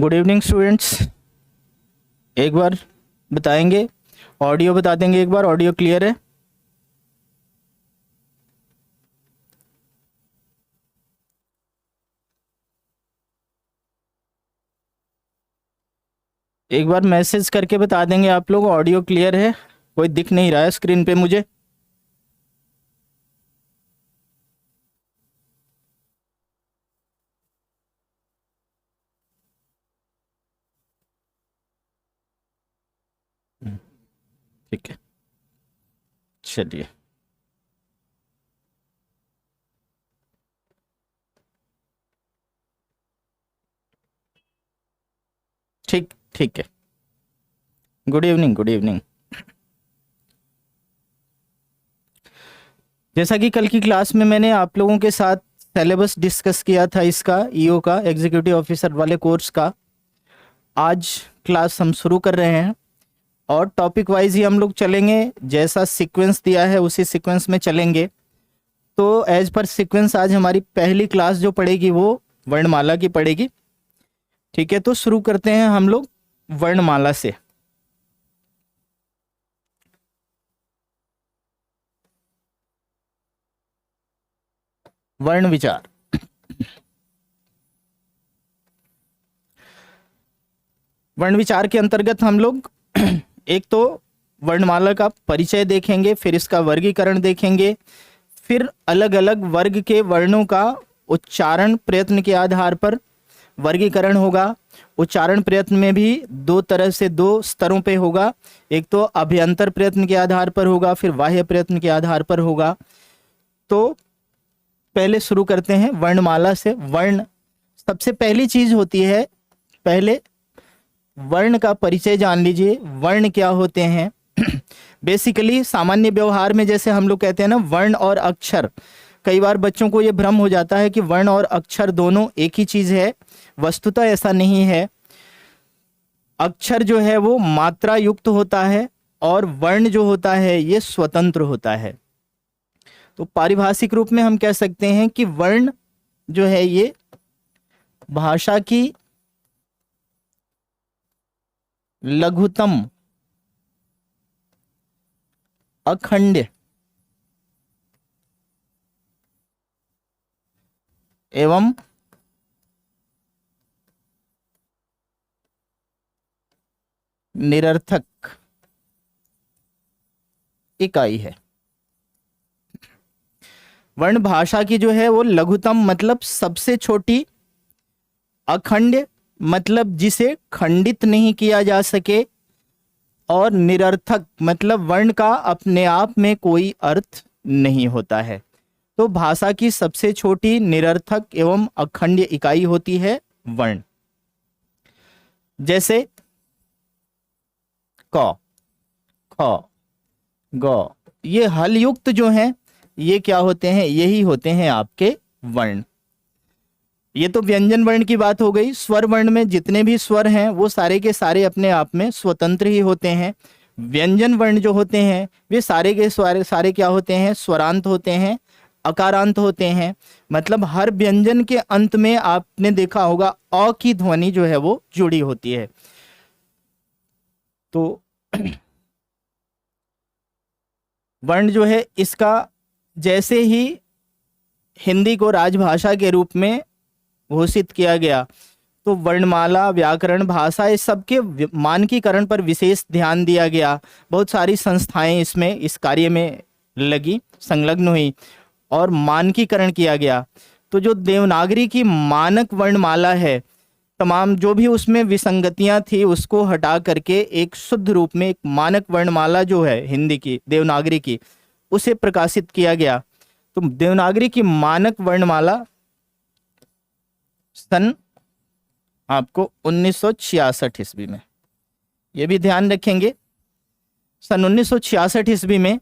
Good evening students. एक बार बताएंगे, audio बता देंगे, एक बार ऑडियो क्लियर है? एक बार मैसेज करके बता देंगे आप लोग ऑडियो क्लियर है। कोई दिख नहीं रहा है स्क्रीन पे मुझे। ठीक है, चलिए। ठीक ठीक है। Good evening, good evening. जैसा कि कल की क्लास में मैंने आप लोगों के साथ सिलेबस डिस्कस किया था इसका, ईओ का, एग्जीक्यूटिव ऑफिसर वाले कोर्स का, आज क्लास हम शुरू कर रहे हैं और टॉपिक वाइज ही हम लोग चलेंगे। जैसा सीक्वेंस दिया है उसी सीक्वेंस में चलेंगे। तो एज पर सीक्वेंस आज हमारी पहली क्लास जो पड़ेगी वो वर्णमाला की पड़ेगी। ठीक है, तो शुरू करते हैं हम लोग वर्णमाला से। वर्ण विचार। वर्ण विचार के अंतर्गत हम लोग एक तो वर्णमाला का परिचय देखेंगे, फिर इसका वर्गीकरण देखेंगे, फिर अलग अलग वर्ग के वर्णों का उच्चारण प्रयत्न के आधार पर वर्गीकरण होगा। उच्चारण प्रयत्न में भी दो तरह से, दो स्तरों पे होगा। एक तो अभ्यंतर प्रयत्न के आधार पर होगा, फिर बाह्य प्रयत्न के आधार पर होगा। तो पहले शुरू करते हैं वर्णमाला से। वर्ण सबसे पहली चीज होती है, पहले वर्ण का परिचय जान लीजिए। वर्ण क्या होते हैं? बेसिकली सामान्य व्यवहार में जैसे हम लोग कहते हैं ना, वर्ण और अक्षर, कई बार बच्चों को ये भ्रम हो जाता है कि वर्ण और अक्षर दोनों एक ही चीज है। वस्तुतः ऐसा नहीं है। अक्षर जो है वो मात्रा युक्त होता है और वर्ण जो होता है ये स्वतंत्र होता है। तो पारिभाषिक रूप में हम कह सकते हैं कि वर्ण जो है ये भाषा की लघुतम, अखंड एवं निरर्थक इकाई है। वर्ण भाषा की जो है वो लघुतम मतलब सबसे छोटी, अखंड मतलब जिसे खंडित नहीं किया जा सके, और निरर्थक मतलब वर्ण का अपने आप में कोई अर्थ नहीं होता है। तो भाषा की सबसे छोटी, निरर्थक एवं अखंड इकाई होती है वर्ण। जैसे क, ख, ग, ये हल युक्त जो हैं ये क्या होते हैं? यही होते हैं आपके वर्ण। ये तो व्यंजन वर्ण की बात हो गई। स्वर वर्ण में जितने भी स्वर हैं वो सारे के सारे अपने आप में स्वतंत्र ही होते हैं। व्यंजन वर्ण जो होते हैं वे सारे के सारे क्या होते हैं? स्वरांत होते हैं, अकारांत होते हैं। मतलब हर व्यंजन के अंत में आपने देखा होगा अ की ध्वनि जो है वो जुड़ी होती है। तो वर्ण जो है इसका जैसे ही हिंदी को राजभाषा के रूप में घोषित किया गया तो वर्णमाला, व्याकरण, भाषा, इस सब के मानकीकरण पर विशेष ध्यान दिया गया। बहुत सारी संस्थाएं इसमें, इस कार्य में लगी, संलग्न हुई और मानकीकरण किया गया। तो जो देवनागरी की मानक वर्णमाला है, तमाम जो भी उसमें विसंगतियां थी उसको हटा करके एक शुद्ध रूप में एक मानक वर्णमाला जो है हिंदी की, देवनागरी की, उसे प्रकाशित किया गया। तो देवनागरी की मानक वर्णमाला सन आपको 1966 ईस्वी में, ये भी ध्यान रखेंगे, सन 1966 ईस्वी में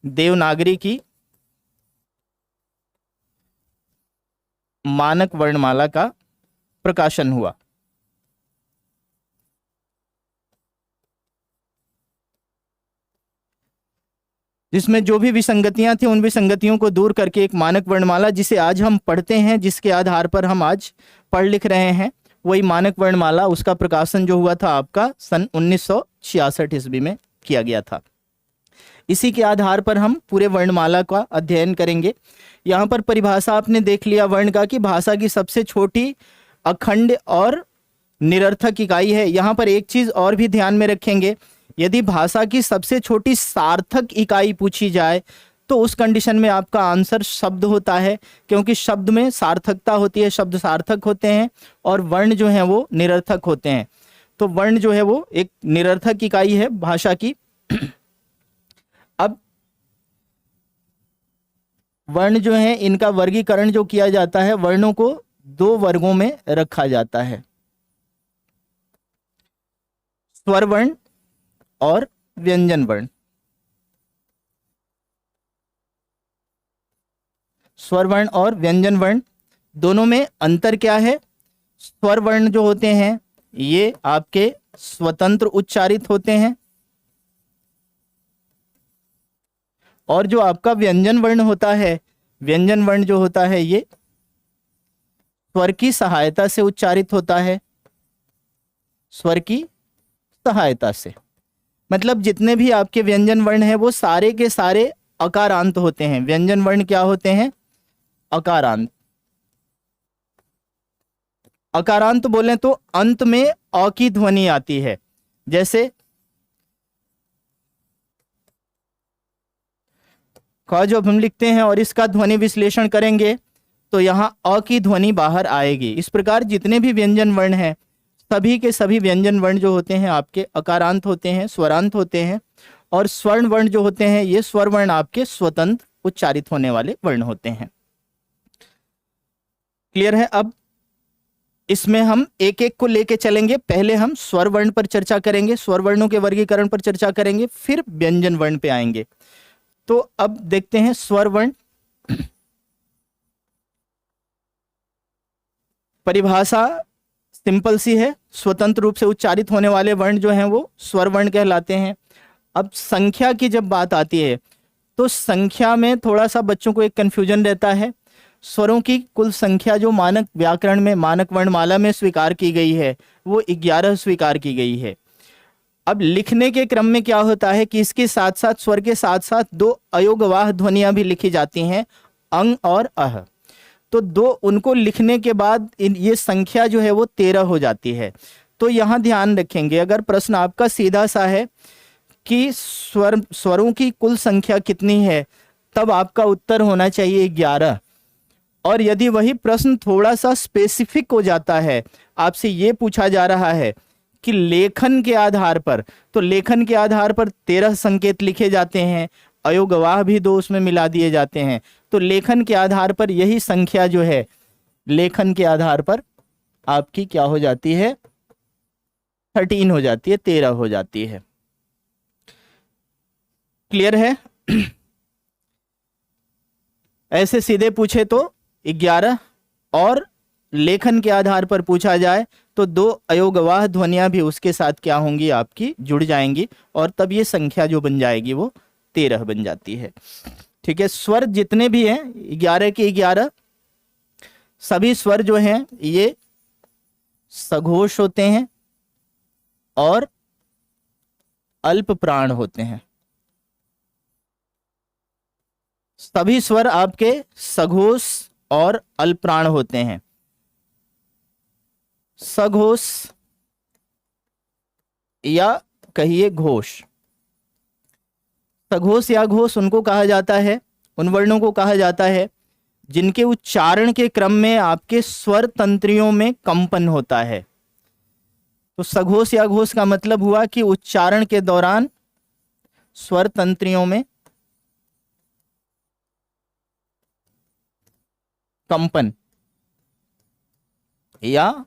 देवनागरी की मानक वर्णमाला का प्रकाशन हुआ। जिसमें जो भी विसंगतियां थी उन विसंगतियों को दूर करके एक मानक वर्णमाला जिसे आज हम पढ़ते हैं, जिसके आधार पर हम आज पढ़ लिख रहे हैं, वही मानक वर्णमाला, उसका प्रकाशन जो हुआ था आपका सन 1966 ईस्वी में किया गया था। इसी के आधार पर हम पूरे वर्णमाला का अध्ययन करेंगे। यहाँ पर परिभाषा आपने देख लिया वर्ण का कि भाषा की सबसे छोटी, अखंड और निरर्थक इकाई है। यहाँ पर एक चीज और भी ध्यान में रखेंगे, यदि भाषा की सबसे छोटी सार्थक इकाई पूछी जाए तो उस कंडीशन में आपका आंसर शब्द होता है, क्योंकि शब्द में सार्थकता होती है, शब्द सार्थक होते हैं और वर्ण जो है वो निरर्थक होते हैं। तो वर्ण जो है वो एक निरर्थक इकाई है भाषा की। अब वर्ण जो है इनका वर्गीकरण जो किया जाता है, वर्णों को दो वर्गों में रखा जाता है, स्वर वर्ण और व्यंजन वर्ण। स्वर वर्ण और व्यंजन वर्ण दोनों में अंतर क्या है? स्वर वर्ण जो होते हैं ये आपके स्वतंत्र उच्चारित होते हैं, और जो आपका व्यंजन वर्ण होता है, व्यंजन वर्ण जो होता है ये स्वर की सहायता से उच्चारित होता है, स्वर की सहायता से। मतलब जितने भी आपके व्यंजन वर्ण हैं वो सारे के सारे अकारांत होते हैं। व्यंजन वर्ण क्या होते हैं? अकारांत। अकारांत बोलें तो अंत में अ की ध्वनि आती है, जैसे क जब हम लिखते हैं और इसका ध्वनि विश्लेषण करेंगे तो यहां अ की ध्वनि बाहर आएगी। इस प्रकार जितने भी व्यंजन वर्ण हैं सभी के सभी व्यंजन वर्ण जो होते हैं आपके अकारांत होते हैं, स्वरांत होते हैं, और स्वर्ण वर्ण जो होते हैं ये स्वर वर्ण आपके स्वतंत्र उच्चारित होने वाले वर्ण होते हैं। क्लियर है? अब इसमें हम एक एक को लेके चलेंगे। पहले हम स्वर वर्ण पर चर्चा करेंगे, स्वर वर्णों के वर्गीकरण पर चर्चा करेंगे, फिर व्यंजन वर्ण पे आएंगे। तो अब देखते हैं स्वर वर्ण। परिभाषा सिंपल सी है, स्वतंत्र रूप से उच्चारित होने वाले वर्ण जो हैं वो स्वर वर्ण कहलाते हैं। अब संख्या की जब बात आती है तो संख्या में थोड़ा सा बच्चों को एक कंफ्यूजन रहता है। स्वरों की कुल संख्या जो मानक व्याकरण में, मानक वर्णमाला में स्वीकार की गई है वो 11 स्वीकार की गई है। अब लिखने के क्रम में क्या होता है कि इसके साथ साथ, स्वर के साथ साथ दो अयोगवाह ध्वनियां भी लिखी जाती हैं, अंग और अह। तो दो उनको लिखने के बाद ये संख्या जो है वो 13 हो जाती है। तो यहां ध्यान रखेंगे, अगर प्रश्न आपका सीधा सा है कि स्वरों की कुल संख्या कितनी है, तब आपका उत्तर होना चाहिए 11। और यदि वही प्रश्न थोड़ा सा स्पेसिफिक हो जाता है, आपसे ये पूछा जा रहा है कि लेखन के आधार पर, तो लेखन के आधार पर 13 संकेत लिखे जाते हैं, अयोगवाह भी 2 उसमें मिला दिए जाते हैं। तो लेखन के आधार पर यही संख्या जो है, लेखन के आधार पर आपकी क्या हो जाती है? 13 हो जाती है, 13 हो जाती है। क्लियर है? ऐसे सीधे पूछे तो 11, और लेखन के आधार पर पूछा जाए तो 2 अयोगवाह ध्वनियां भी उसके साथ क्या होंगी? आपकी जुड़ जाएंगी, और तब ये संख्या जो बन जाएगी वो 13 बन जाती है। ठीक है? स्वर जितने भी हैं 11 के 11 सभी स्वर जो हैं ये सघोष होते हैं और अल्प प्राण होते हैं। सभी स्वर आपके सघोष और अल्पप्राण होते हैं। सघोष या कहिए घोष। सघोष या घोष उनको कहा जाता है, उन वर्णों को कहा जाता है जिनके उच्चारण के क्रम में आपके स्वर तंत्रियों में कंपन होता है। तो सघोष या घोष का मतलब हुआ कि उच्चारण के दौरान स्वर तंत्रियों में कंपन, या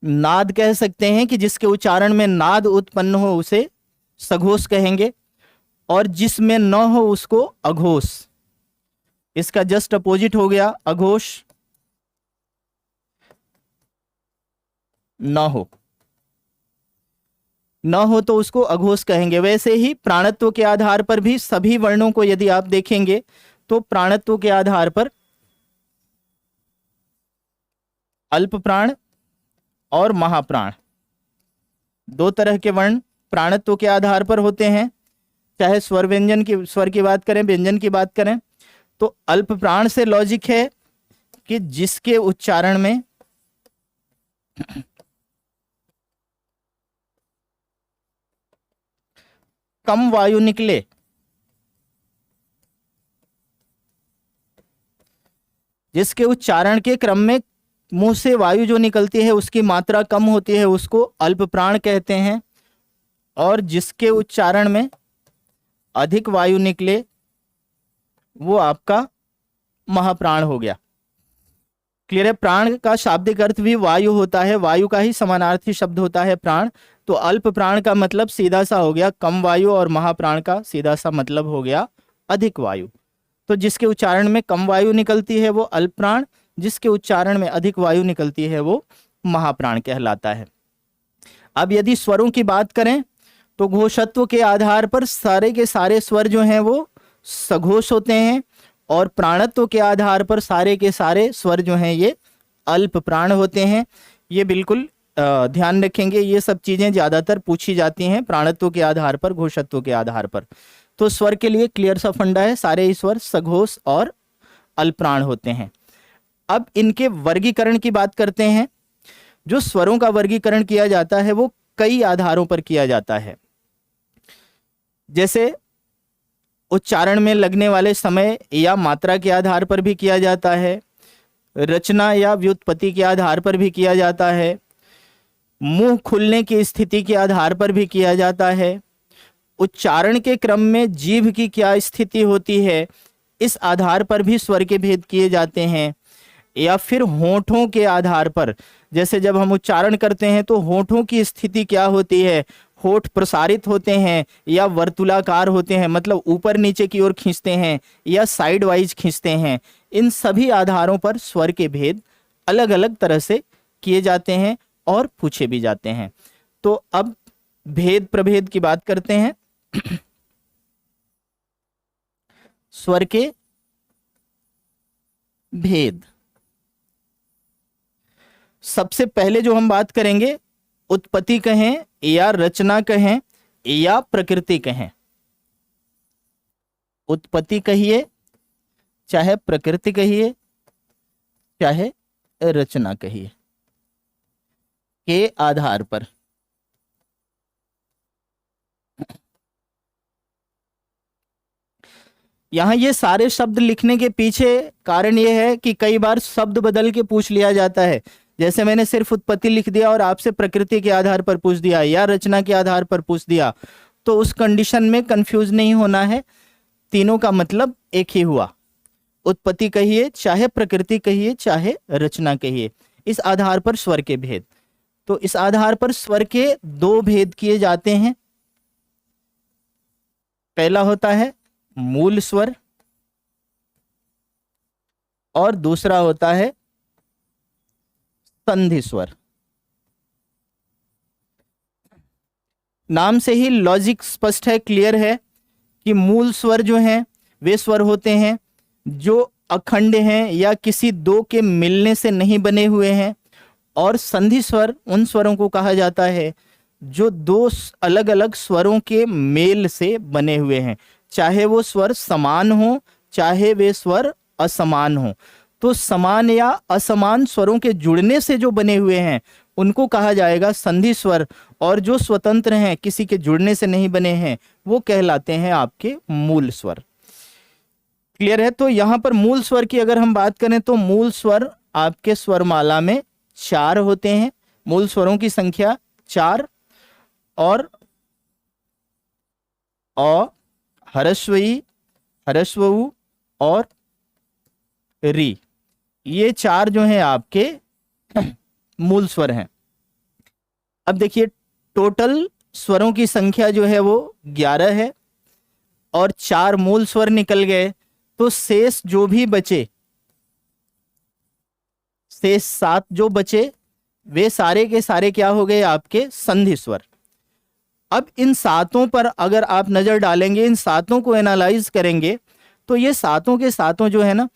नाद कह सकते हैं कि जिसके उच्चारण में नाद उत्पन्न हो उसे सघोष कहेंगे, और जिसमें न हो उसको अघोष। इसका जस्ट अपोजिट हो गया अघोष। न हो तो उसको अघोष कहेंगे। वैसे ही प्राणत्व के आधार पर भी सभी वर्णों को यदि आप देखेंगे तो प्राणत्व के आधार पर अल्प प्राण और महाप्राण, दो तरह के वर्ण प्राणत्व के आधार पर होते हैं। चाहे स्वर व्यंजन की, स्वर की बात करें, व्यंजन की बात करें, तो अल्प प्राण से लॉजिक है कि जिसके उच्चारण में कम वायु निकले, जिसके उच्चारण के क्रम में मुंह से वायु जो निकलती है उसकी मात्रा कम होती है, उसको अल्प प्राण कहते हैं। और जिसके उच्चारण में अधिक वायु निकले वो आपका महाप्राण हो गया। क्लियर है? प्राण का शाब्दिक अर्थ भी वायु होता है, वायु का ही समानार्थी शब्द होता है प्राण। तो अल्प प्राण का मतलब सीधा सा हो गया कम वायु, और महाप्राण का सीधा सा मतलब हो गया अधिक वायु। तो जिसके उच्चारण में कम वायु निकलती है वो अल्प प्राण, जिसके उच्चारण में अधिक वायु निकलती है वो महाप्राण कहलाता है। अब यदि स्वरों की बात करें तो घोषत्व के आधार पर सारे के सारे स्वर जो हैं वो सघोष होते हैं, और प्राणत्व के आधार पर सारे के सारे स्वर जो हैं ये अल्प प्राण होते हैं। ये बिल्कुल ध्यान रखेंगे, ये सब चीजें ज्यादातर पूछी जाती हैं प्राणत्व के आधार पर, घोषत्व के आधार पर। तो स्वर के लिए क्लियर सा फंडा है, सारे ही स्वर सघोष और अल्पप्राण होते हैं। अब इनके वर्गीकरण की बात करते हैं। जो स्वरों का वर्गीकरण किया जाता है वो कई आधारों पर किया जाता है। जैसे उच्चारण में लगने वाले समय या मात्रा के आधार पर भी किया जाता है, रचना या व्युत्पत्ति के आधार पर भी किया जाता है, मुंह खुलने की स्थिति के आधार पर भी किया जाता है, उच्चारण के क्रम में जीभ की क्या स्थिति होती है इस आधार पर भी स्वर के भेद किए जाते हैं, या फिर होठों के आधार पर, जैसे जब हम उच्चारण करते हैं तो होठों की स्थिति क्या होती है, होठ प्रसारित होते हैं या वर्तुलाकार होते हैं, मतलब ऊपर नीचे की ओर खींचते हैं या साइड वाइज खींचते हैं। इन सभी आधारों पर स्वर के भेद अलग अलग तरह से किए जाते हैं और पूछे भी जाते हैं। तो अब भेद प्रभेद की बात करते हैं। स्वर के भेद, सबसे पहले जो हम बात करेंगे, उत्पत्ति कहें या रचना कहें या प्रकृति कहें। उत्पत्ति कहिए, चाहे प्रकृति कहिए, चाहे रचना कहिए, के आधार पर यहां ये सारे शब्द लिखने के पीछे कारण ये है कि कई बार शब्द बदल के पूछ लिया जाता है। जैसे मैंने सिर्फ उत्पत्ति लिख दिया और आपसे प्रकृति के आधार पर पूछ दिया या रचना के आधार पर पूछ दिया, तो उस कंडीशन में कंफ्यूज नहीं होना है, तीनों का मतलब एक ही हुआ। उत्पत्ति कहिए, चाहे प्रकृति कहिए, चाहे रचना कहिए, इस आधार पर स्वर के भेद। तो इस आधार पर स्वर के दो भेद किए जाते हैं। पहला होता है मूल स्वर और दूसरा होता है संधि स्वर। नाम से ही लॉजिक स्पष्ट है, क्लियर है कि मूल स्वर जो हैं वे स्वर होते हैं जो अखंड हैं या किसी दो के मिलने से नहीं बने हुए हैं, और संधि स्वर उन स्वरों को कहा जाता है जो दो अलग अलग स्वरों के मेल से बने हुए हैं, चाहे वो स्वर समान हो चाहे वे स्वर असमान हो। तो समान या असमान स्वरों के जुड़ने से जो बने हुए हैं उनको कहा जाएगा संधि स्वर, और जो स्वतंत्र हैं, किसी के जुड़ने से नहीं बने हैं, वो कहलाते हैं आपके मूल स्वर। क्लियर है? तो यहां पर मूल स्वर की अगर हम बात करें तो मूल स्वर आपके स्वरमाला में 4 होते हैं। मूल स्वरों की संख्या 4, और अ, ह्रस्व-ई, ह्रस्व-उ और री, ये 4 जो हैं आपके मूल स्वर हैं। अब देखिए टोटल स्वरों की संख्या जो है वो 11 है, और 4 मूल स्वर निकल गए, तो शेष जो भी बचे, शेष 7 जो बचे, वे सारे के सारे क्या हो गए आपके संधि स्वर। अब इन 7 पर अगर आप नजर डालेंगे, इन 7 को एनालाइज करेंगे, तो ये 7 के 7 जो है ना,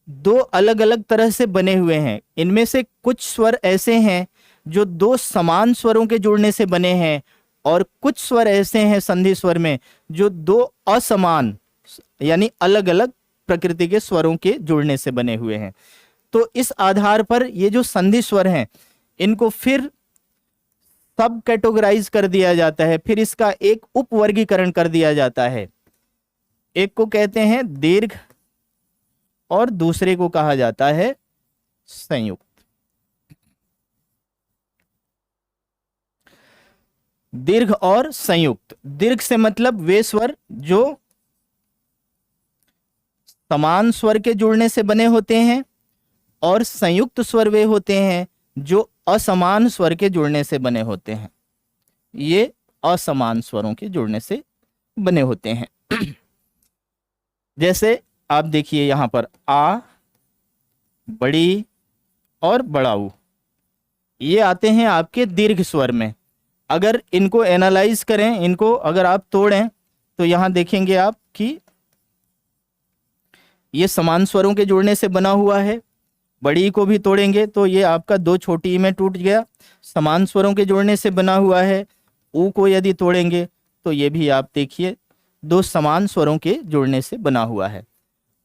2 अलग अलग तरह से बने हुए हैं। इनमें से कुछ स्वर ऐसे हैं जो दो समान स्वरों के जुड़ने से बने हैं, और कुछ स्वर ऐसे हैं संधि स्वर में जो दो असमान यानी अलग अलग प्रकृति के स्वरों के जुड़ने से बने हुए हैं। तो इस आधार पर ये जो संधि स्वर हैं इनको फिर सब कैटेगराइज कर दिया जाता है, फिर इसका एक उपवर्गीकरण कर दिया जाता है। एक को कहते हैं दीर्घ और दूसरे को कहा जाता है संयुक्त। दीर्घ और संयुक्त। दीर्घ से मतलब वे स्वर जो समान स्वर के जुड़ने से बने होते हैं, और संयुक्त स्वर वे होते हैं जो असमान स्वर के जुड़ने से बने होते हैं। ये असमान स्वरों के जुड़ने से बने होते हैं। जैसे आप देखिए यहां पर आ, बड़ी और बड़ाऊ, ये आते हैं आपके दीर्घ स्वर में। अगर इनको एनालाइज करें, इनको अगर आप तोड़ें, तो यहां देखेंगे आप कि ये समान स्वरों के जुड़ने से बना हुआ है। बड़ी को भी तोड़ेंगे तो ये आपका दो छोटी में टूट गया, समान स्वरों के जुड़ने से बना हुआ है। ऊ को यदि तोड़ेंगे तो ये भी आप देखिए दो समान स्वरों के जुड़ने से बना हुआ है।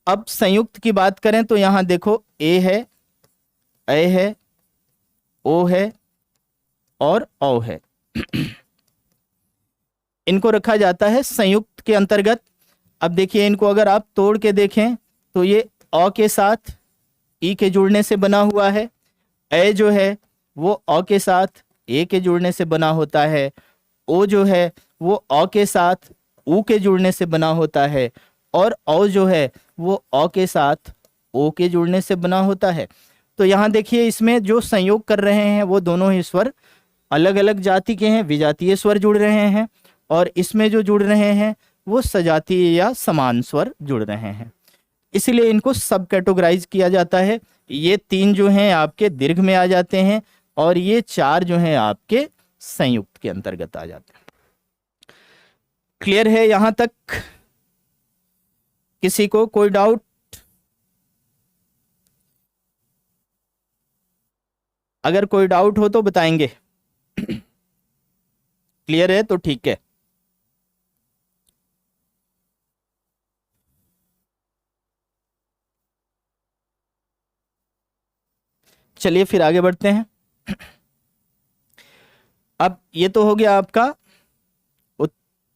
अब संयुक्त की बात करें तो यहां देखो ए है, ए है, ओ है और औ है। इनको रखा जाता है संयुक्त के अंतर्गत। अब देखिए इनको अगर आप तोड़ के देखें तो ये अ के साथ ई के जुड़ने से बना हुआ है। ए जो है वो अ के साथ ए के जुड़ने से बना होता है। ओ जो है वो अ के साथ ऊ के जुड़ने से बना होता है, और औ जो है वो अ के साथ ओ के जुड़ने से बना होता है। तो यहाँ देखिए इसमें जो संयोग कर रहे हैं वो दोनों ही स्वर अलग अलग जाति के हैं, विजातीय स्वर जुड़ रहे हैं, और इसमें जो जुड़ रहे हैं वो सजातीय या समान स्वर जुड़ रहे हैं। इसलिए इनको सब कैटेगराइज किया जाता है। ये तीन जो हैं आपके दीर्घ में आ जाते हैं, और ये चार जो हैं आपके संयुक्त के अंतर्गत आ जाते हैं। क्लियर है यहां तक? किसी को कोई डाउट? अगर कोई डाउट हो तो बताएंगे। क्लियर है तो ठीक है। चलिए फिर आगे बढ़ते हैं। अब ये तो हो गया आपका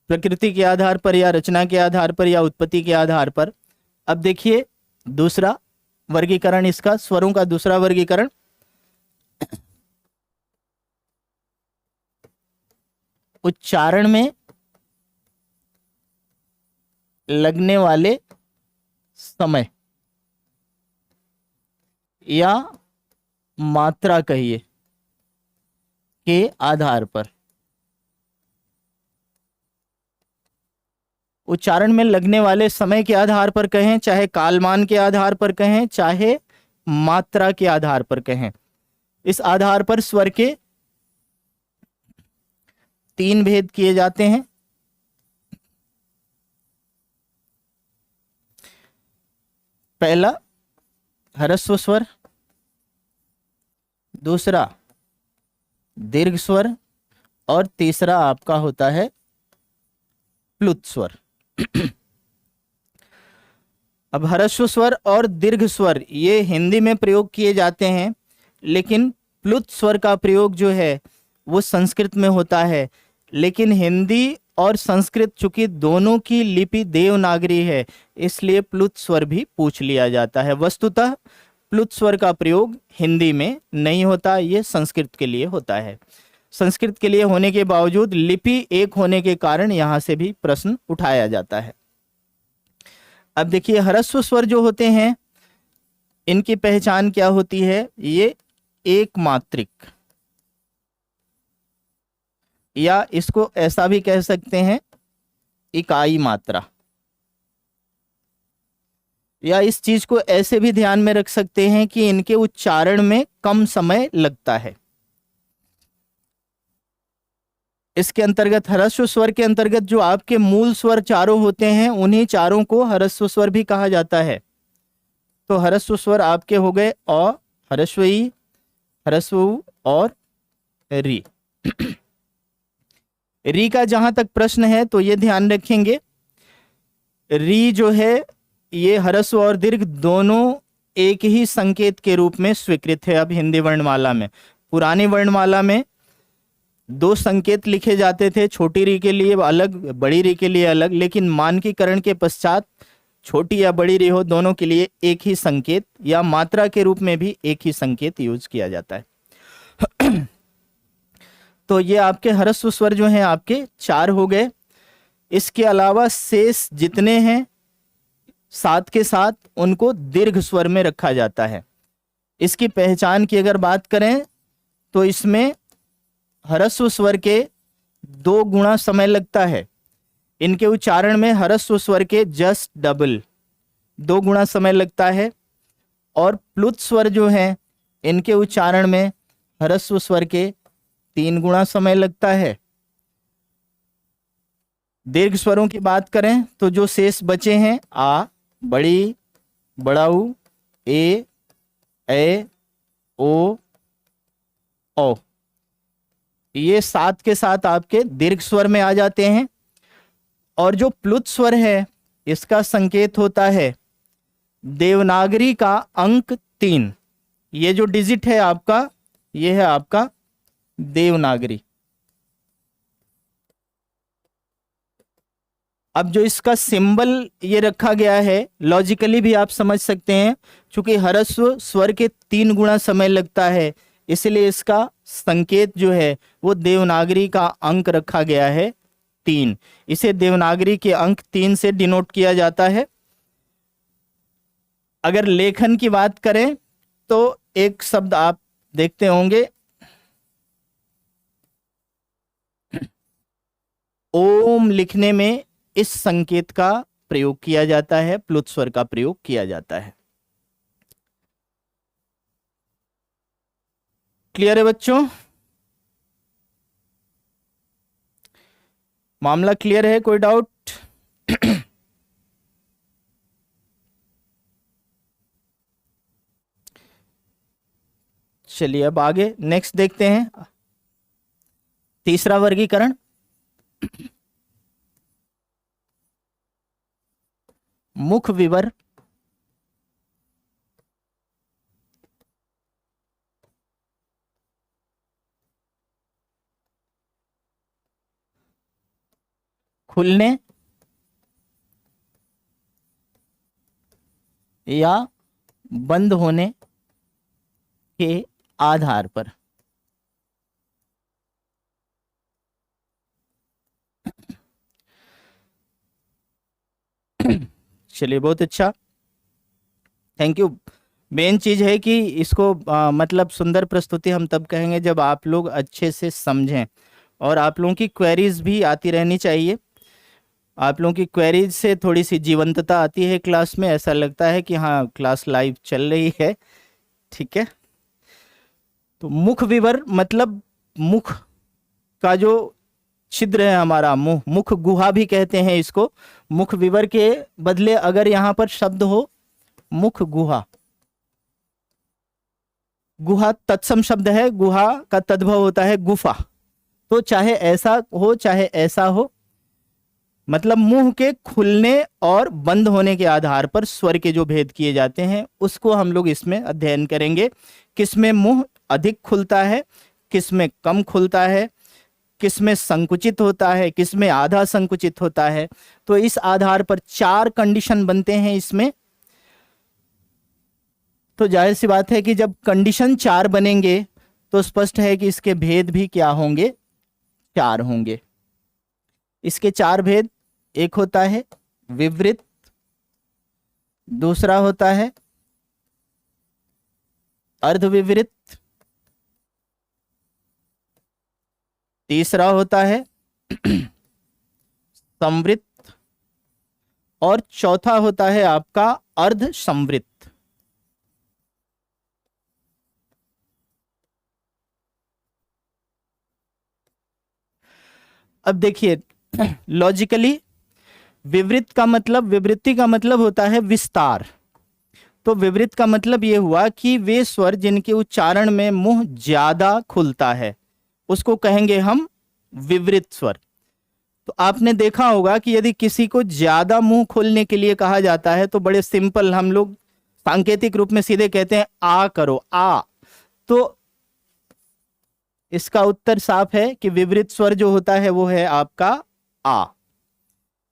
प्रकृति के आधार पर या रचना के आधार पर या उत्पत्ति के आधार पर। अब देखिए दूसरा वर्गीकरण, इसका स्वरों का दूसरा वर्गीकरण। उच्चारण में लगने वाले समय या मात्रा कहिए के आधार पर, उच्चारण में लगने वाले समय के आधार पर कहें, चाहे कालमान के आधार पर कहें, चाहे मात्रा के आधार पर कहें, इस आधार पर स्वर के तीन भेद किए जाते हैं। पहला ह्रस्व स्वर, दूसरा दीर्घ स्वर, और तीसरा आपका होता है प्लुत स्वर। अब ह्रस्व स्वर और दीर्घ स्वर ये हिंदी में प्रयोग किए जाते हैं, लेकिन प्लुत स्वर का प्रयोग जो है वो संस्कृत में होता है। लेकिन हिंदी और संस्कृत चूंकि दोनों की लिपि देवनागरी है, इसलिए प्लुत स्वर भी पूछ लिया जाता है। वस्तुतः प्लुत स्वर का प्रयोग हिंदी में नहीं होता, ये संस्कृत के लिए होता है। संस्कृत के लिए होने के बावजूद लिपि एक होने के कारण यहां से भी प्रश्न उठाया जाता है। अब देखिए ह्रस्व स्वर जो होते हैं इनकी पहचान क्या होती है? ये एक मात्रिक, या इसको ऐसा भी कह सकते हैं इकाई मात्रा, या इस चीज को ऐसे भी ध्यान में रख सकते हैं कि इनके उच्चारण में कम समय लगता है। इसके अंतर्गत ह्रस्व स्वर के अंतर्गत जो आपके मूल स्वर चारों होते हैं उन्हीं चारों को ह्रस्व स्वर भी कहा जाता है। तो ह्रस्व स्वर आपके हो गए अ, ह्रस्व ई, ह्रस्व उ और री। री का जहां तक प्रश्न है तो ये ध्यान रखेंगे, री जो है ये ह्रस्व और दीर्घ दोनों एक ही संकेत के रूप में स्वीकृत है। अब हिंदी वर्णमाला में, पुरानी वर्णमाला में दो संकेत लिखे जाते थे, छोटी री के लिए अलग, बड़ी री के लिए अलग, लेकिन मानकीकरण के पश्चात छोटी या बड़ी री हो दोनों के लिए एक ही संकेत या मात्रा के रूप में भी एक ही संकेत यूज किया जाता है। तो ये आपके ह्रस्व स्वर जो हैं आपके 4 हो गए। इसके अलावा शेष जितने हैं 7 के साथ उनको दीर्घ स्वर में रखा जाता है। इसकी पहचान की अगर बात करें तो इसमें ह्रस्व स्वर के 2 गुना समय लगता है। इनके उच्चारण में ह्रस्व स्वर के जस्ट डबल 2 गुना समय लगता है, और प्लुत स्वर जो हैं इनके उच्चारण में ह्रस्व स्वर के 3 गुना समय लगता है। दीर्घ स्वरों की बात करें तो जो शेष बचे हैं आ, बड़ी, बड़ाऊ, ए ओ, औ, ये 7 के साथ आपके दीर्घ स्वर में आ जाते हैं। और जो प्लुत स्वर है इसका संकेत होता है देवनागरी का अंक 3। ये जो डिजिट है आपका, ये है आपका देवनागरी। अब जो इसका सिंबल ये रखा गया है, लॉजिकली भी आप समझ सकते हैं, क्योंकि ह्रस्व स्वर के 3 गुना समय लगता है, इसलिए इसका संकेत जो है वो देवनागरी का अंक रखा गया है 3। इसे देवनागरी के अंक 3 से डिनोट किया जाता है। अगर लेखन की बात करें तो एक शब्द आप देखते होंगे, ओम लिखने में इस संकेत का प्रयोग किया जाता है, प्लुत स्वर का प्रयोग किया जाता है। क्लियर है बच्चों? मामला क्लियर है? कोई डाउट? चलिए अब आगे नेक्स्ट देखते हैं, तीसरा वर्गीकरण, मुख विवर, खुलने या बंद होने के आधार पर। चलिए बहुत अच्छा, थैंक यू। मेन चीज है कि इसको मतलब सुंदर प्रस्तुति हम तब कहेंगे जब आप लोग अच्छे से समझें, और आप लोगों की क्वेरीज भी आती रहनी चाहिए। आप लोगों की क्वेरीज से थोड़ी सी जीवंतता आती है क्लास में, ऐसा लगता है कि हाँ क्लास लाइव चल रही है। ठीक है, तो मुख विवर मतलब मुख का जो छिद्र है हमारा, मुंह, मुख गुहा भी कहते हैं इसको। मुख विवर के बदले अगर यहाँ पर शब्द हो मुख गुहा, गुहा तत्सम शब्द है, गुहा का तद्भव होता है गुफा, तो चाहे ऐसा हो चाहे ऐसा हो, मतलब मुंह के खुलने और बंद होने के आधार पर स्वर के जो भेद किए जाते हैं उसको हम लोग इसमें अध्ययन करेंगे। किसमें मुंह अधिक खुलता है, किसमें कम खुलता है, किसमें संकुचित होता है, किसमें आधा संकुचित होता है। तो इस आधार पर 4 कंडीशन बनते हैं इसमें। तो जाहिर सी बात है कि जब कंडीशन 4 बनेंगे तो स्पष्ट है कि इसके भेद भी क्या होंगे, 4 होंगे। इसके 4 भेद, एक होता है विवृत, दूसरा होता है अर्धविवृत, तीसरा होता है संवृत, और चौथा होता है आपका अर्ध संवृत। अब देखिए लॉजिकली विवृत का मतलब, विवृत्ति का मतलब होता है विस्तार। तो विवृत का मतलब यह हुआ कि वे स्वर जिनके उच्चारण में मुंह ज्यादा खुलता है उसको कहेंगे हम विवृत स्वर। तो आपने देखा होगा कि यदि किसी को ज्यादा मुंह खोलने के लिए कहा जाता है तो बड़े सिंपल हम लोग सांकेतिक रूप में सीधे कहते हैं आ करो, आ। तो इसका उत्तर साफ है कि विवृत स्वर जो होता है वो है आपका आ।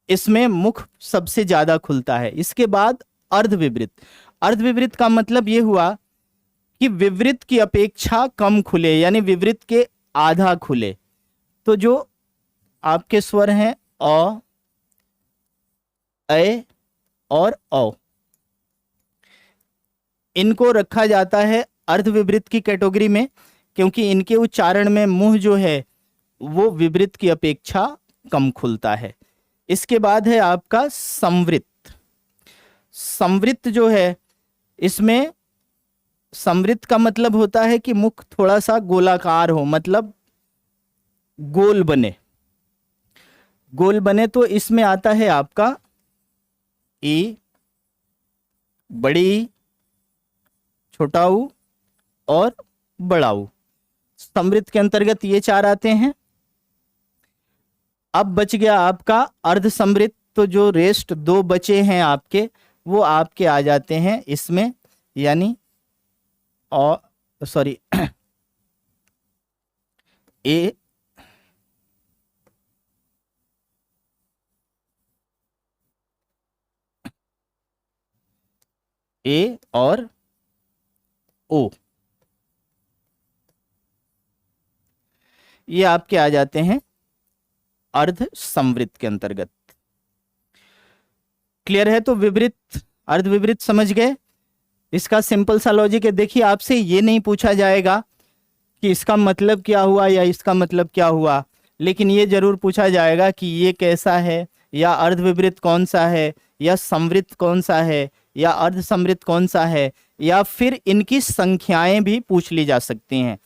इसमें मुख सबसे ज्यादा खुलता है। इसके बाद अर्धविवृत। अर्धविवृत का मतलब ये हुआ कि विवृत की अपेक्षा कम खुले, यानी विवृत के आधा खुले। तो जो आपके स्वर हैं अ, ए और औ, इनको रखा जाता है अर्धविवृत की कैटेगरी में, क्योंकि इनके उच्चारण में मुंह जो है वो विवृत की अपेक्षा कम खुलता है। इसके बाद है आपका संवृत। संवृत जो है, इसमें संवृत का मतलब होता है कि मुख थोड़ा सा गोलाकार हो, मतलब गोल बने। गोल बने तो इसमें आता है आपका ई, बड़ी, छोटा ऊ और बड़ा ऊ। संवृत के अंतर्गत ये चार आते हैं। अब बच गया आपका अर्ध संवृत। तो जो रेस्ट दो बचे हैं आपके, वो आपके आ जाते हैं इसमें, यानी और सॉरी ए, ए और ओ, ये आपके आ जाते हैं अर्ध संवृत के अंतर्गत। क्लियर है? तो विवृत, अर्धविवृत समझ गए। इसका सिंपल सा लॉजिक है। देखिए, आपसे ये नहीं पूछा जाएगा कि इसका मतलब क्या हुआ या इसका मतलब क्या हुआ, लेकिन ये जरूर पूछा जाएगा कि ये कैसा है, या अर्धविवृत कौन सा है, या संवृत कौन सा है, या अर्ध संवृत कौन सा है, या फिर इनकी संख्याएं भी पूछ ली जा सकती हैं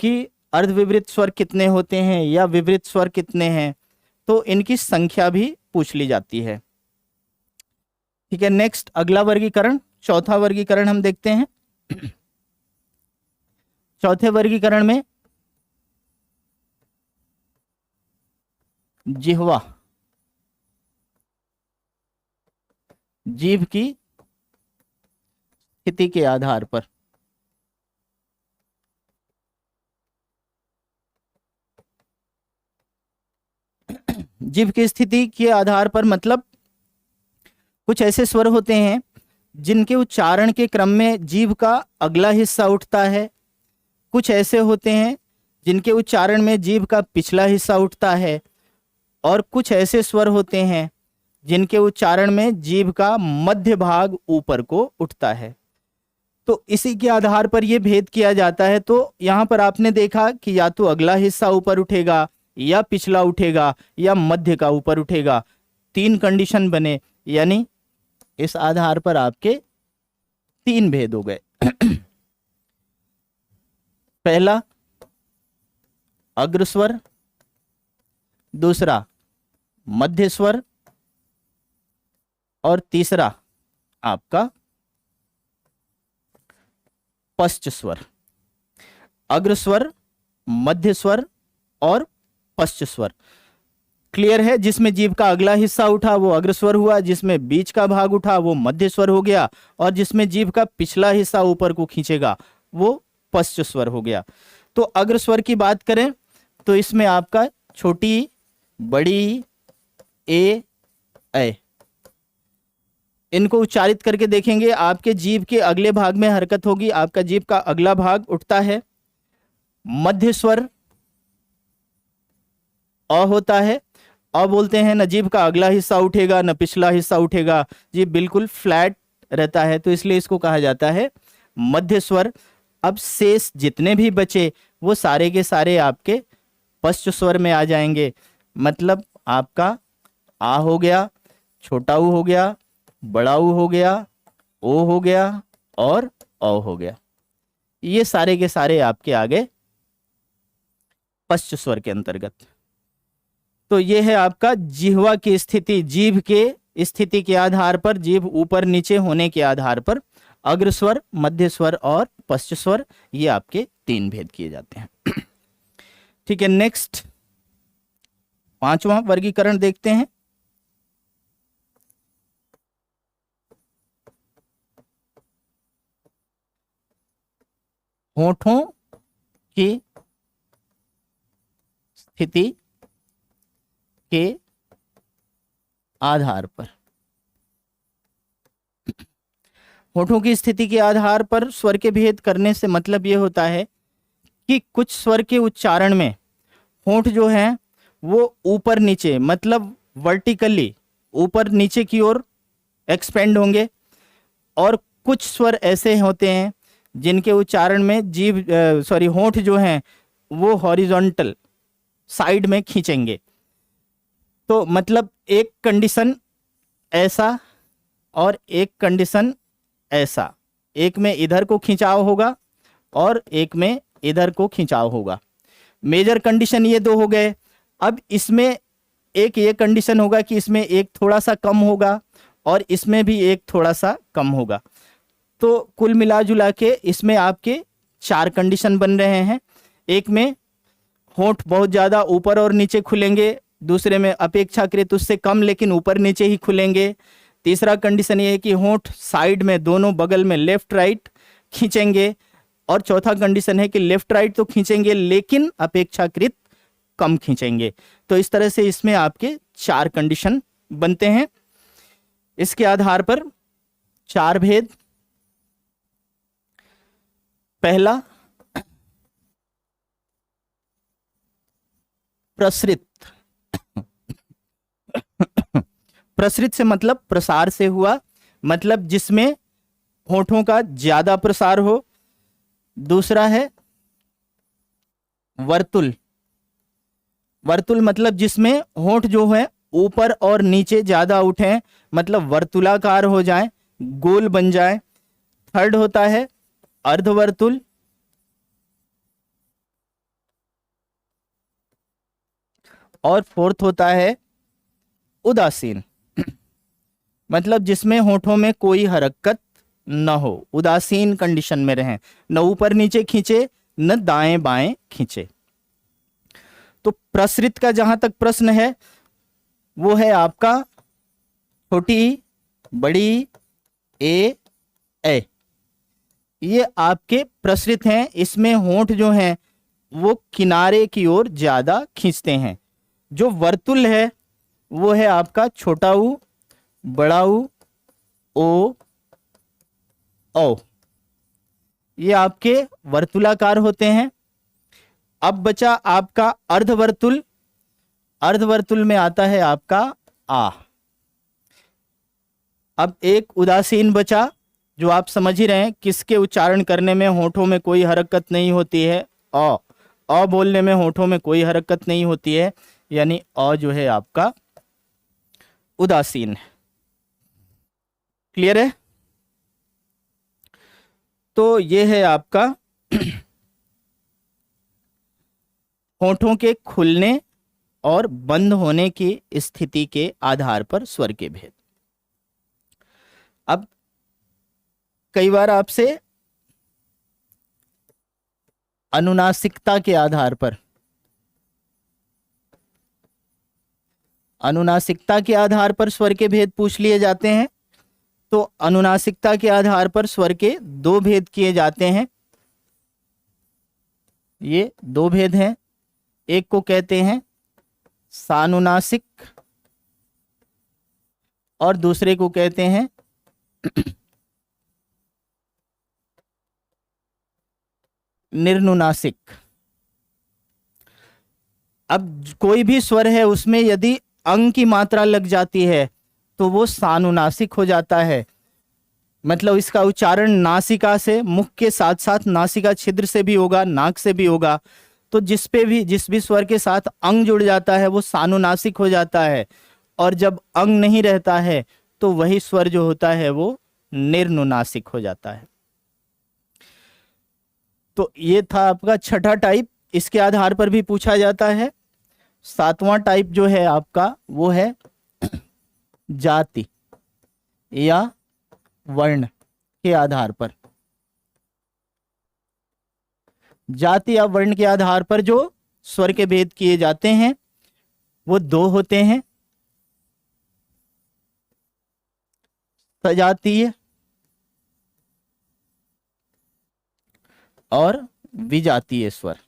कि अर्धविवृत स्वर कितने होते हैं या विवृत स्वर कितने हैं, तो इनकी संख्या भी पूछ ली जाती है। ठीक है, नेक्स्ट अगला वर्गीकरण, चौथा वर्गीकरण हम देखते हैं। चौथे वर्गीकरण में जिह्वा, जीभ की स्थिति के आधार पर जीभ की स्थिति के आधार पर मतलब कुछ ऐसे स्वर होते हैं जिनके उच्चारण के क्रम में जीभ का अगला हिस्सा उठता है, कुछ ऐसे होते हैं जिनके उच्चारण में जीभ का पिछला हिस्सा उठता है, और कुछ ऐसे स्वर होते हैं जिनके उच्चारण में जीभ का मध्य भाग ऊपर को उठता है। तो इसी के आधार पर यह भेद किया जाता है। तो यहाँ पर आपने देखा कि या तो अगला हिस्सा ऊपर उठेगा, या पिछला उठेगा, या मध्य का ऊपर उठेगा। तीन कंडीशन बने, यानी इस आधार पर आपके तीन भेद हो गए। पहला अग्रस्वर, दूसरा मध्य स्वर, और तीसरा आपका पश्च स्वर। अग्रस्वर, मध्य स्वर और पश्च स्वर। क्लियर है? जिसमें जीभ का अगला हिस्सा उठा वो अग्रस्वर हुआ, जिसमें बीच का भाग उठा वो मध्य स्वर हो गया, और जिसमें जीभ का पिछला हिस्सा ऊपर को खींचेगा वो पश्च स्वर हो गया। तो अग्रस्वर की बात करें तो इसमें आपका छोटी, बड़ी, ए, इनको उच्चारित करके देखेंगे। आपके जीभ के अगले भाग में हरकत होगी, आपका जीभ का अगला भाग उठता है, मध्य स्वर अ होता है। अ बोलते हैं, न जीभ का अगला हिस्सा उठेगा न पिछला हिस्सा उठेगा, जीभ बिल्कुल फ्लैट रहता है, तो इसलिए इसको कहा जाता है मध्य स्वर। अब शेष जितने भी बचे वो सारे के सारे आपके पश्च स्वर में आ जाएंगे। मतलब आपका आ हो गया, छोटा ऊ हो गया, बड़ा ऊ हो गया, ओ हो गया और औ हो गया। ये सारे के सारे आपके आगे पश्च स्वर के अंतर्गत। तो ये है आपका जिह्वा की स्थिति। जीभ के स्थिति के आधार पर, जीभ ऊपर नीचे होने के आधार पर अग्रस्वर, मध्य स्वर और पश्च स्वर, ये आपके तीन भेद किए जाते हैं। ठीक है, नेक्स्ट पांचवा वर्गीकरण देखते हैं। होठों की स्थिति के आधार पर, होठों की स्थिति के आधार पर स्वर के भेद करने से मतलब यह होता है कि कुछ स्वर के उच्चारण में होंठ जो है वो ऊपर नीचे मतलब वर्टिकली ऊपर नीचे की ओर एक्सपेंड होंगे, और कुछ स्वर ऐसे होते हैं जिनके उच्चारण में होंठ जो हैं वो हॉरिजॉन्टल साइड में खींचेंगे। तो मतलब एक कंडीशन ऐसा और एक कंडीशन ऐसा, एक में इधर को खिंचाव होगा और एक में इधर को खिंचाव होगा। मेजर कंडीशन ये दो हो गए। अब इसमें एक ये कंडीशन होगा कि इसमें एक थोड़ा सा कम होगा और इसमें भी एक थोड़ा सा कम होगा। तो कुल मिला जुला के इसमें आपके 4 कंडीशन बन रहे हैं। एक में होंठ बहुत ज़्यादा ऊपर और नीचे खुलेंगे, दूसरे में अपेक्षाकृत उससे कम लेकिन ऊपर नीचे ही खुलेंगे। तीसरा कंडीशन ये है कि होंठ साइड में दोनों बगल में लेफ्ट राइट खींचेंगे, और चौथा कंडीशन है कि लेफ्ट राइट तो खींचेंगे लेकिन अपेक्षाकृत कम खींचेंगे। तो इस तरह से इसमें आपके 4 कंडीशन बनते हैं। इसके आधार पर 4 भेद। पहला, प्रसरित। प्रसरित से मतलब प्रसार से हुआ, मतलब जिसमें होठों का ज्यादा प्रसार हो। दूसरा है वर्तुल। वर्तुल मतलब जिसमें होंठ जो है ऊपर और नीचे ज्यादा उठें, मतलब वर्तुलाकार हो जाएं, गोल बन जाएं। थर्ड होता है अर्धवर्तुल। और फोर्थ होता है उदासीन, मतलब जिसमें होठों में कोई हरकत न हो, उदासीन कंडीशन में रहें, न ऊपर नीचे खींचे न दाएं बाएं खींचे। तो प्रसरित का जहां तक प्रश्न है वो है आपका छोटी बड़ी ए ये आपके प्रसरित हैं। इसमें होंठ जो हैं वो किनारे की ओर ज्यादा खींचते हैं। जो वर्तुल है वो है आपका छोटा ऊ, बड़ा ऊ, ओ, औ, ये आपके वर्तुलाकार होते हैं। अब बचा आपका अर्धवर्तुल। अर्धवर्तुल में आता है आपका आ। अब एक उदासीन बचा जो आप समझ ही रहे हैं किसके उच्चारण करने में होठों में कोई हरकत नहीं होती है, अ बोलने में होठों में कोई हरकत नहीं होती है, यानी अ जो है आपका उदासीन है। क्लियर है? तो ये है आपका होठों के खुलने और बंद होने की स्थिति के आधार पर स्वर के भेद। अब कई बार आपसे अनुनासिकता के आधार पर, अनुनासिकता के आधार पर स्वर के भेद पूछ लिए जाते हैं। तो अनुनासिकता के आधार पर स्वर के 2 भेद किए जाते हैं। ये 2 भेद हैं। एक को कहते हैं सानुनासिक और दूसरे को कहते हैं निर्नुनासिक। अब कोई भी स्वर है उसमें यदि अंग की मात्रा लग जाती है तो वो सानुनासिक हो जाता है, मतलब इसका उच्चारण नासिका से, मुख के साथ साथ नासिका छिद्र से भी होगा, नाक से भी होगा। तो जिस भी स्वर के साथ अंग जुड़ जाता है वो सानुनासिक हो जाता है, और जब अंग नहीं रहता है तो वही स्वर जो होता है वो निर्नुनासिक हो जाता है। तो ये था आपका छठा टाइप। इसके आधार पर भी पूछा जाता है। 7वां टाइप जो है आपका वो है जाति या वर्ण के आधार पर। जाति या वर्ण के आधार पर जो स्वर के भेद किए जाते हैं वो दो होते हैं, सजातीय और विजातीय स्वर।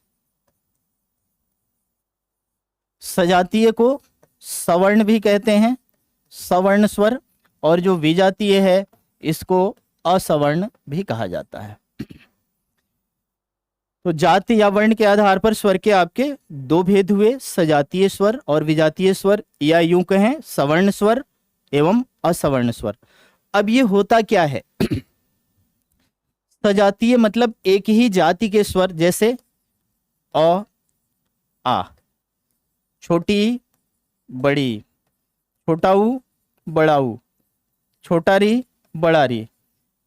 सजातीय को सवर्ण भी कहते हैं, सवर्ण स्वर, और जो विजातीय है इसको असवर्ण भी कहा जाता है। तो जाति या वर्ण के आधार पर स्वर के आपके दो भेद हुए, सजातीय स्वर और विजातीय स्वर, या यूं कहें सवर्ण स्वर एवं असवर्ण स्वर। अब ये होता क्या है? सजातीय मतलब एक ही जाति के स्वर, जैसे अ, आ, छोटी बड़ी, छोटा ऊ बड़ा ऊ, छोटा री बड़ा री,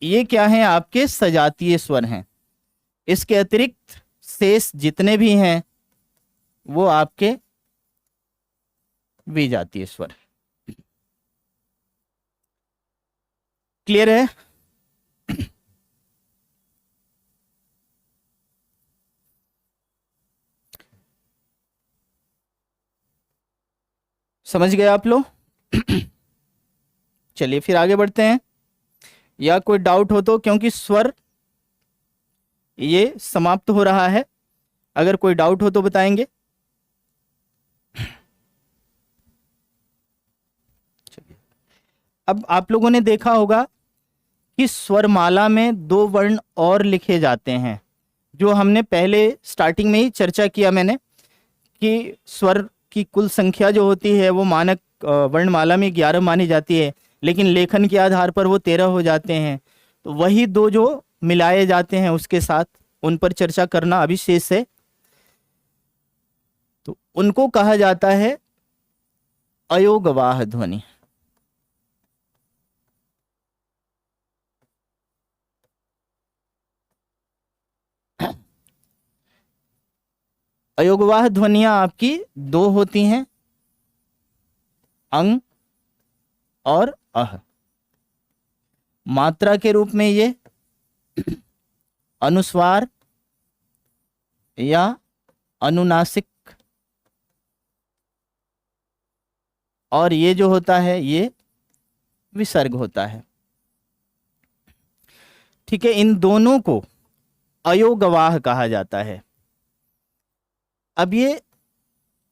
ये क्या है? आपके सजातीय स्वर हैं। इसके अतिरिक्त शेष जितने भी हैं वो आपके विजातीय स्वर। क्लियर है? समझ गए आप लोग? चलिए फिर आगे बढ़ते हैं, या कोई डाउट हो तो, क्योंकि स्वर ये समाप्त हो रहा है। अगर कोई डाउट हो तो बताएंगे। चलिए, अब आप लोगों ने देखा होगा कि स्वरमाला में दो वर्ण और लिखे जाते हैं, जो हमने पहले स्टार्टिंग में ही चर्चा किया मैंने, कि स्वर की कुल संख्या जो होती है वो मानक वर्णमाला में 11 मानी जाती है, लेकिन लेखन के आधार पर वो 13 हो जाते हैं। तो वही दो जो मिलाए जाते हैं उसके साथ, उन पर चर्चा करना अभी शेष है। तो उनको कहा जाता है अयोगवाह ध्वनि। अयोगवाह ध्वनियां आपकी दो होती हैं, अंग और अह। मात्रा के रूप में ये अनुस्वार या अनुनासिक, और ये जो होता है ये विसर्ग होता है। ठीक है, इन दोनों को अयोगवाह कहा जाता है। अब ये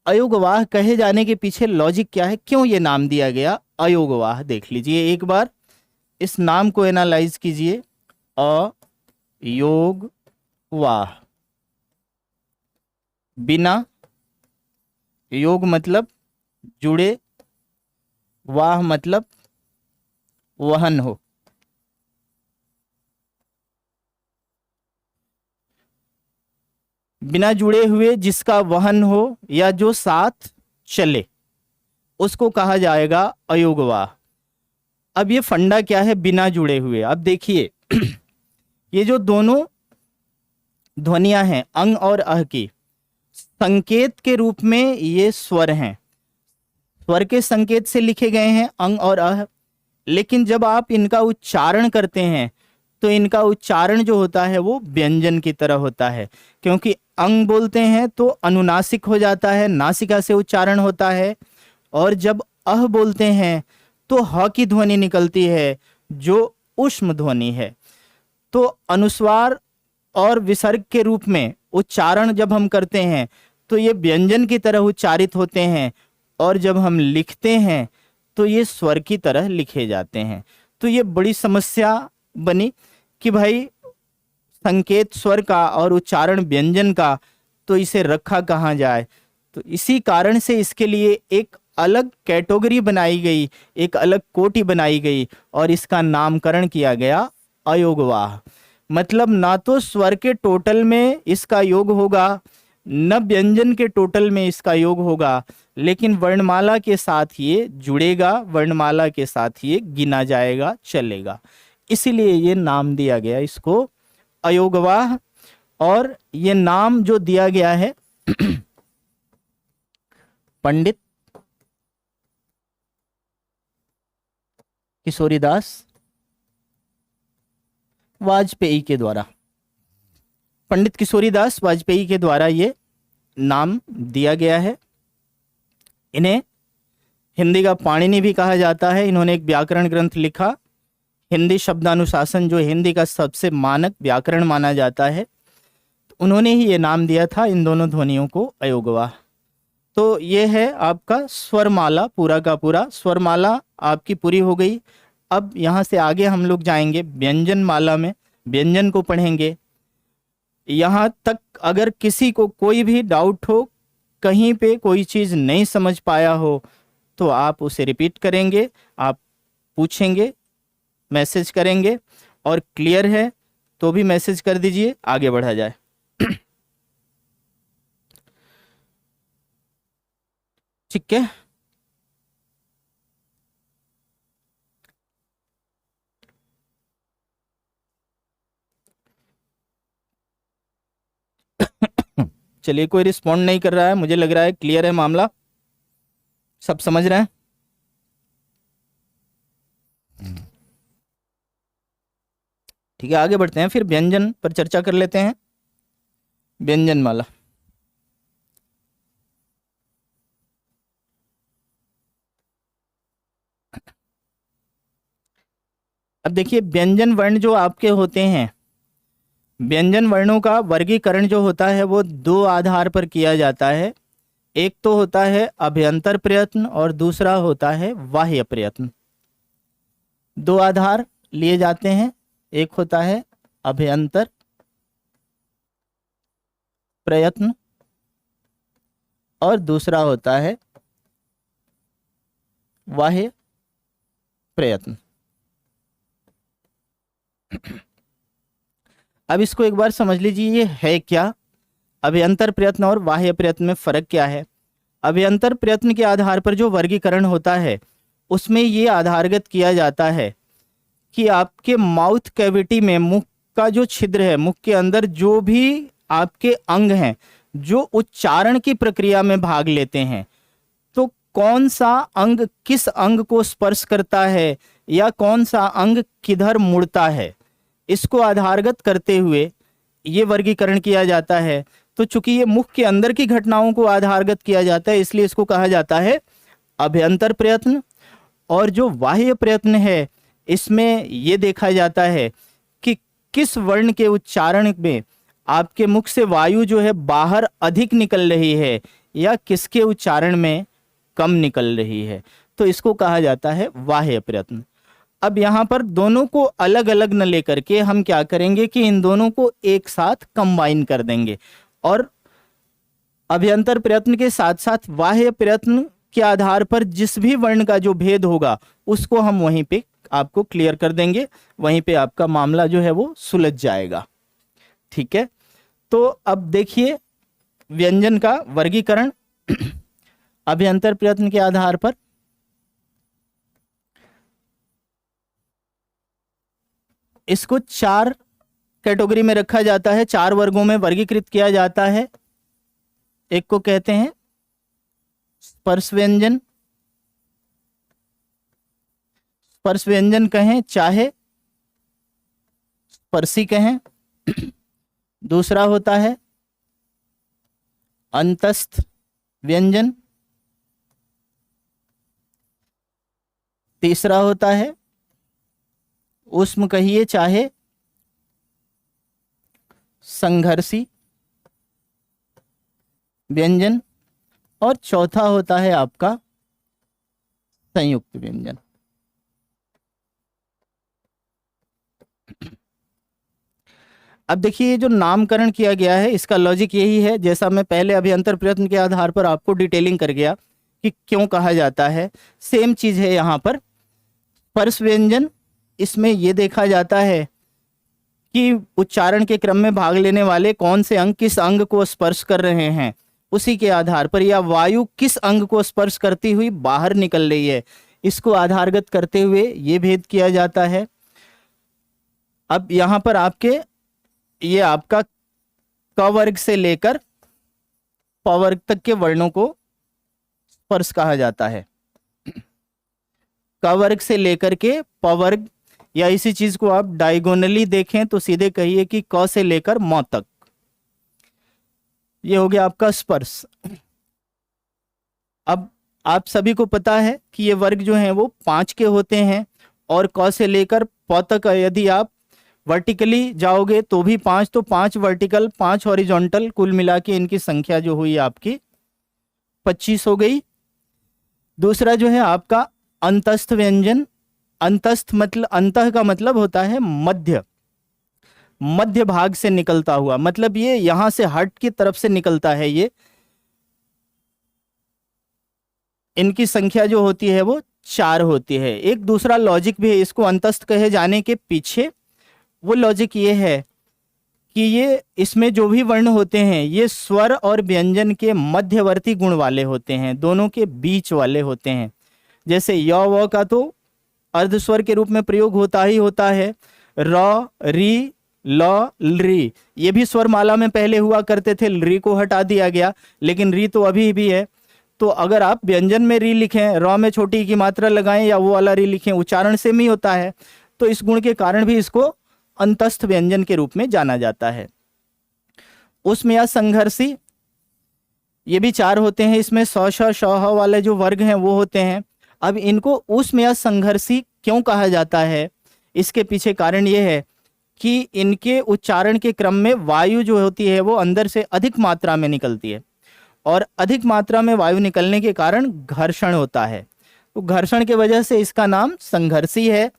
अयोगवाह कहे जाने के पीछे लॉजिक क्या है, क्यों ये नाम दिया गया अयोगवाह? देख लीजिए एक बार, इस नाम को एनालाइज कीजिए। अयोगवाह, बिना, योग मतलब जुड़े, वाह मतलब वहन हो। बिना जुड़े हुए जिसका वहन हो या जो साथ चले उसको कहा जाएगा अयोगवाह। अब ये फंडा क्या है? बिना जुड़े हुए। अब देखिए ये जो दोनों ध्वनियां हैं अंग और अह की, संकेत के रूप में ये स्वर हैं, स्वर के संकेत से लिखे गए हैं अंग और अह, लेकिन जब आप इनका उच्चारण करते हैं तो इनका उच्चारण जो होता है वो व्यंजन की तरह होता है, क्योंकि अंग बोलते हैं तो अनुनासिक हो जाता है, नासिका से उच्चारण होता है, और जब अह बोलते हैं तो ह की ध्वनि निकलती है जो ऊष्म ध्वनि है। तो अनुस्वार और विसर्ग के रूप में उच्चारण जब हम करते हैं तो ये व्यंजन की तरह उच्चारित होते हैं, और जब हम लिखते हैं तो ये स्वर की तरह लिखे जाते हैं। तो ये बड़ी समस्या बनी कि भाई संकेत स्वर का और उच्चारण व्यंजन का, तो इसे रखा कहाँ जाए। तो इसी कारण से इसके लिए एक अलग कैटेगरी बनाई गई, एक अलग कोटि बनाई गई, और इसका नामकरण किया गया अयोगवाह। मतलब ना तो स्वर के टोटल में इसका योग होगा, न व्यंजन के टोटल में इसका योग होगा, लेकिन वर्णमाला के साथ ये जुड़ेगा, वर्णमाला के साथ ये गिना जाएगा, चलेगा। इसीलिए ये नाम दिया गया इसको अयोगवाह। और ये नाम जो दिया गया है पंडित किशोरीदास वाजपेयी के द्वारा, पंडित किशोरीदास वाजपेयी के द्वारा ये नाम दिया गया है। इन्हें हिंदी का पाणिनि भी कहा जाता है। इन्होंने एक व्याकरण ग्रंथ लिखा, हिंदी शब्दानुशासन, जो हिंदी का सबसे मानक व्याकरण माना जाता है। उन्होंने ही ये नाम दिया था इन दोनों ध्वनियों को अयोगवाह। तो ये है आपका स्वरमाला, पूरा का पूरा स्वरमाला आपकी पूरी हो गई। अब यहाँ से आगे हम लोग जाएंगे व्यंजन माला में, व्यंजन को पढ़ेंगे। यहाँ तक अगर किसी को कोई भी डाउट हो, कहीं पे कोई चीज़ नहीं समझ पाया हो, तो आप उसे रिपीट करेंगे, आप पूछेंगे, मैसेज करेंगे, और क्लियर है तो भी मैसेज कर दीजिए, आगे बढ़ा जाए। ठीक है, चलिए, कोई रिस्पॉन्ड नहीं कर रहा है, मुझे लग रहा है क्लियर है मामला, सब समझ रहे हैं। ठीक है, आगे बढ़ते हैं, फिर व्यंजन पर चर्चा कर लेते हैं। व्यंजन माला, अब देखिए व्यंजन वर्ण जो आपके होते हैं, व्यंजन वर्णों का वर्गीकरण जो होता है वो दो आधार पर किया जाता है। एक तो होता है अभ्यंतर प्रयत्न और दूसरा होता है बाह्य प्रयत्न। दो आधार लिए जाते हैं, एक होता है अभ्यंतर प्रयत्न और दूसरा होता है बाह्य प्रयत्न। अब इसको एक बार समझ लीजिए, ये है क्या, अभ्यंतर प्रयत्न और बाह्य प्रयत्न में फर्क क्या है। अभ्यंतर प्रयत्न के आधार पर जो वर्गीकरण होता है उसमें ये आधारगत किया जाता है कि आपके माउथ कैविटी में, मुख का जो छिद्र है, मुख के अंदर जो भी आपके अंग हैं जो उच्चारण की प्रक्रिया में भाग लेते हैं, तो कौन सा अंग किस अंग को स्पर्श करता है या कौन सा अंग किधर मुड़ता है, इसको आधारगत करते हुए ये वर्गीकरण किया जाता है। तो चूंकि ये मुख के अंदर की घटनाओं को आधारगत किया जाता है, इसलिए इसको कहा जाता है अभ्यंतर प्रयत्न। और जो बाह्य प्रयत्न है, इसमें ये देखा जाता है कि किस वर्ण के उच्चारण में आपके मुख से वायु जो है बाहर अधिक निकल रही है या किसके उच्चारण में कम निकल रही है, तो इसको कहा जाता है बाह्य प्रयत्न। अब यहाँ पर दोनों को अलग अलग न लेकर के हम क्या करेंगे कि इन दोनों को एक साथ कंबाइन कर देंगे और अभ्यंतर प्रयत्न के साथ साथ बाह्य प्रयत्न के आधार पर जिस भी वर्ण का जो भेद होगा उसको हम वहीं पे आपको क्लियर कर देंगे, वहीं पे आपका मामला जो है वो सुलझ जाएगा। ठीक है, तो अब देखिए व्यंजन का वर्गीकरण अभ्यंतर प्रयत्न के आधार पर। इसको चार कैटेगरी में रखा जाता है, चार वर्गों में वर्गीकृत किया जाता है। एक को कहते हैं स्पर्श व्यंजन, स्पर्श व्यंजन कहें चाहे स्पर्शी कहें। दूसरा होता है अंतस्थ व्यंजन। तीसरा होता है ऊष्म कहिए चाहे संघर्षी व्यंजन। और चौथा होता है आपका संयुक्त व्यंजन। अब देखिए ये जो नामकरण किया गया है इसका लॉजिक यही है, जैसा मैं पहले अभ्यंतर प्रयत्न के आधार पर आपको डिटेलिंग कर गया कि क्यों कहा जाता है, सेम चीज है यहाँ पर। स्पर्श व्यंजन, इसमें ये देखा जाता है कि उच्चारण के क्रम में भाग लेने वाले कौन से अंग किस अंग को स्पर्श कर रहे हैं, उसी के आधार पर, या वायु किस अंग को स्पर्श करती हुई बाहर निकल रही है, इसको आधारगत करते हुए ये भेद किया जाता है। अब यहाँ पर आपके ये आपका क वर्ग से लेकर प वर्ग तक के वर्णों को स्पर्श कहा जाता है। क वर्ग से लेकर के प वर्ग, या इसी चीज को आप डायगोनली देखें तो सीधे कहिए कि क से लेकर म तक, ये हो गया आपका स्पर्श। अब आप सभी को पता है कि ये वर्ग जो हैं वो 5 के होते हैं, और क से लेकर प तक यदि आप वर्टिकली जाओगे तो भी 5, तो 5 वर्टिकल 5 हॉरिजॉन्टल, कुल मिला के इनकी संख्या जो हुई आपकी 25 हो गई। दूसरा जो है आपका अंतस्थ व्यंजन। अंतस्थ मतलब, अंतः का मतलब होता है मध्य, मध्य भाग से निकलता हुआ, मतलब ये यहां से हट की तरफ से निकलता है ये। इनकी संख्या जो होती है वो 4 होती है। एक दूसरा लॉजिक भी है इसको अंतस्थ कहे जाने के पीछे, वो लॉजिक ये है कि ये इसमें जो भी वर्ण होते हैं ये स्वर और व्यंजन के मध्यवर्ती गुण वाले होते हैं, दोनों के बीच वाले होते हैं। जैसे य व का तो अर्धस्वर के रूप में प्रयोग होता ही होता है, र री ल री, ये भी स्वर माला में पहले हुआ करते थे, री को हटा दिया गया, लेकिन री तो अभी भी है। तो अगर आप व्यंजन में री लिखें, र में छोटी की मात्रा लगाएं या वो वाला री लिखें, उच्चारण सेम ही होता है। तो इस गुण के कारण भी इसको अंतस्थ व्यंजन के रूप में जाना जाता है। उष्म या संघर्षी, ये भी 4 होते हैं, इसमें स श श ह वाले जो वर्ग हैं वो होते हैं। अब इनको उष्म या संघर्षी क्यों कहा जाता है, इसके पीछे कारण ये है कि इनके उच्चारण के क्रम में वायु जो होती है वो अंदर से अधिक मात्रा में निकलती है, और अधिक मात्रा में वायु निकलने के कारण घर्षण होता है। तो घर्षण की वजह से इसका नाम संघर्षी है,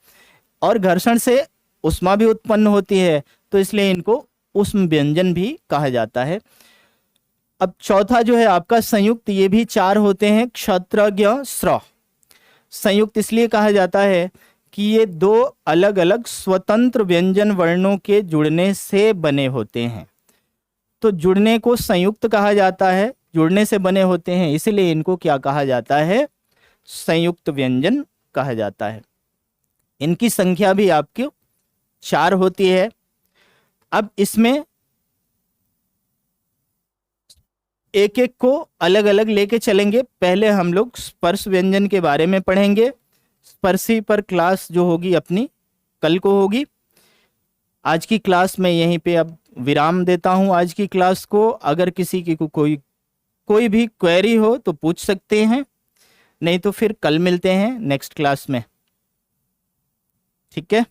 और घर्षण से उष्मा भी उत्पन्न होती है, तो इसलिए इनको उष्म व्यंजन भी कहा जाता है। अब चौथा जो है आपका संयुक्त, ये भी 4 होते हैं, क्षत्रज्ञ स्र। संयुक्त इसलिए कहा जाता है कि ये 2 अलग अलग स्वतंत्र व्यंजन वर्णों के जुड़ने से बने होते हैं, तो जुड़ने को संयुक्त कहा जाता है, जुड़ने से बने होते हैं, इसलिए इनको क्या कहा जाता है, संयुक्त व्यंजन कहा जाता है। इनकी संख्या भी आपकी 4 होती है। अब इसमें एक एक को अलग अलग लेके चलेंगे। पहले हम लोग स्पर्श व्यंजन के बारे में पढ़ेंगे। स्पर्शी पर क्लास जो होगी अपनी कल को होगी। आज की क्लास में यहीं पे अब विराम देता हूं आज की क्लास को। अगर किसी की कोई भी क्वेरी हो तो पूछ सकते हैं, नहीं तो फिर कल मिलते हैं नेक्स्ट क्लास में। ठीक है,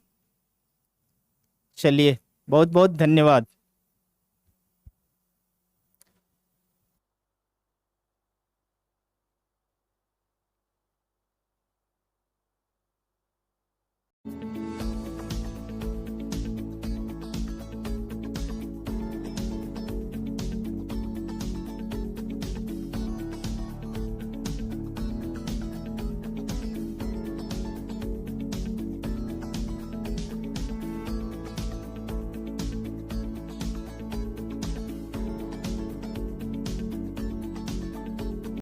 चलिए, बहुत बहुत धन्यवाद।